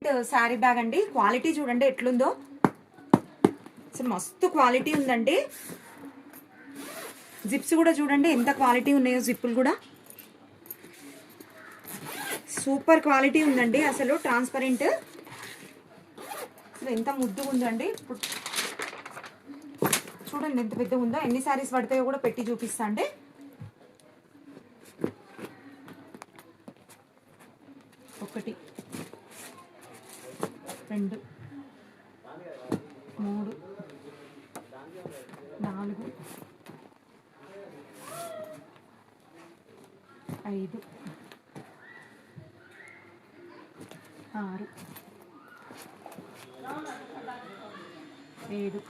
Sari bag అండి. Quality చూడండి ఎట్లుందో, అసలు మస్తు క్వాలిటీ ఉందండి. జిప్స్ కూడా చూడండి ఎంత క్వాలిటీ ఉన్నాయో, జిప్పులు కూడా సూపర్ క్వాలిటీ ఉందండి. అసలు ట్రాన్స్పరెంట్, అసలు ఎంత ముద్దుగా ఉందండి. ఇప్పుడు చూడండి ఎంత పెద్దగా ఉందో. ఎన్ని శారీస్ పడతాయో కూడా పెట్టి చూపిస్తా అండి. ఒకటి, రెండు, మూడు, నాలుగు, ఐదు, ఆరు, ఏడు,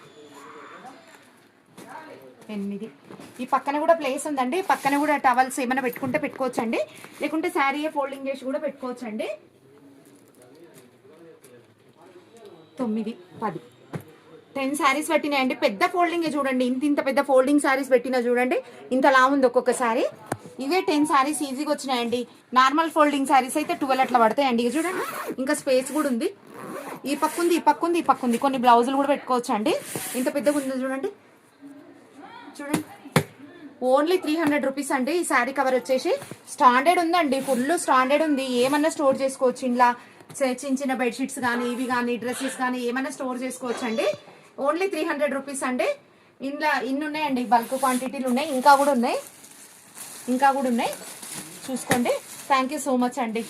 ఎనిమిది. ఈ పక్కన కూడా ప్లేస్ ఉందండి. పక్కన కూడా టవల్స్ ఏమైనా పెట్టుకుంటే పెట్టుకోవచ్చండి, లేకుంటే శారీ ఫోల్డింగ్ చేసి కూడా పెట్టుకోవచ్చండి. 9, 10, 10 శారీస్ పెట్టినాయండి. పెద్ద ఫోల్డింగ్ చూడండి, ఇంత పెద్ద ఫోల్డింగ్ శారీస్ పెట్టినా చూడండి ఇంత లా ఉంది ఒక్కొక్క శారీ. ఇవే 10 శారీస్ ఈజీగా వచ్చినాయండి. నార్మల్ ఫోల్డింగ్ శారీస్ అయితే 12 అట్లా పడతాయండి. ఇక చూడండి ఇంకా స్పేస్ కూడా ఉంది. ఈ పక్క ఉంది, ఈ పక్క ఉంది, ఈ పక్క ఉంది. కొన్ని బ్లౌజులు కూడా పెట్టుకోవచ్చు అండి. ఇంత పెద్దగా ఉంది చూడండి. చూడండి ఓన్లీ 300 రూపీస్ అండి. ఈ శారీ కవర్ వచ్చేసి స్టాండర్డ్ ఉందండి, ఫుల్ స్టాండర్డ్ ఉంది. ఏమన్నా స్టోర్ చేసుకోవచ్చు ఇంట్లో. చిన్న చిన్న బెడ్షీట్స్ కానీ, ఇవి కానీ, డ్రెస్సెస్ కానీ ఏమైనా స్టోర్ చేసుకోవచ్చు అండి. ఓన్లీ 300 రూపీస్ అండి. ఇంట్లో ఇన్ని ఉన్నాయండి, బల్క్ క్వాంటిటీలు ఉన్నాయి. ఇంకా కూడా ఉన్నాయి చూసుకోండి. థ్యాంక్ యూ సో మచ్ అండి.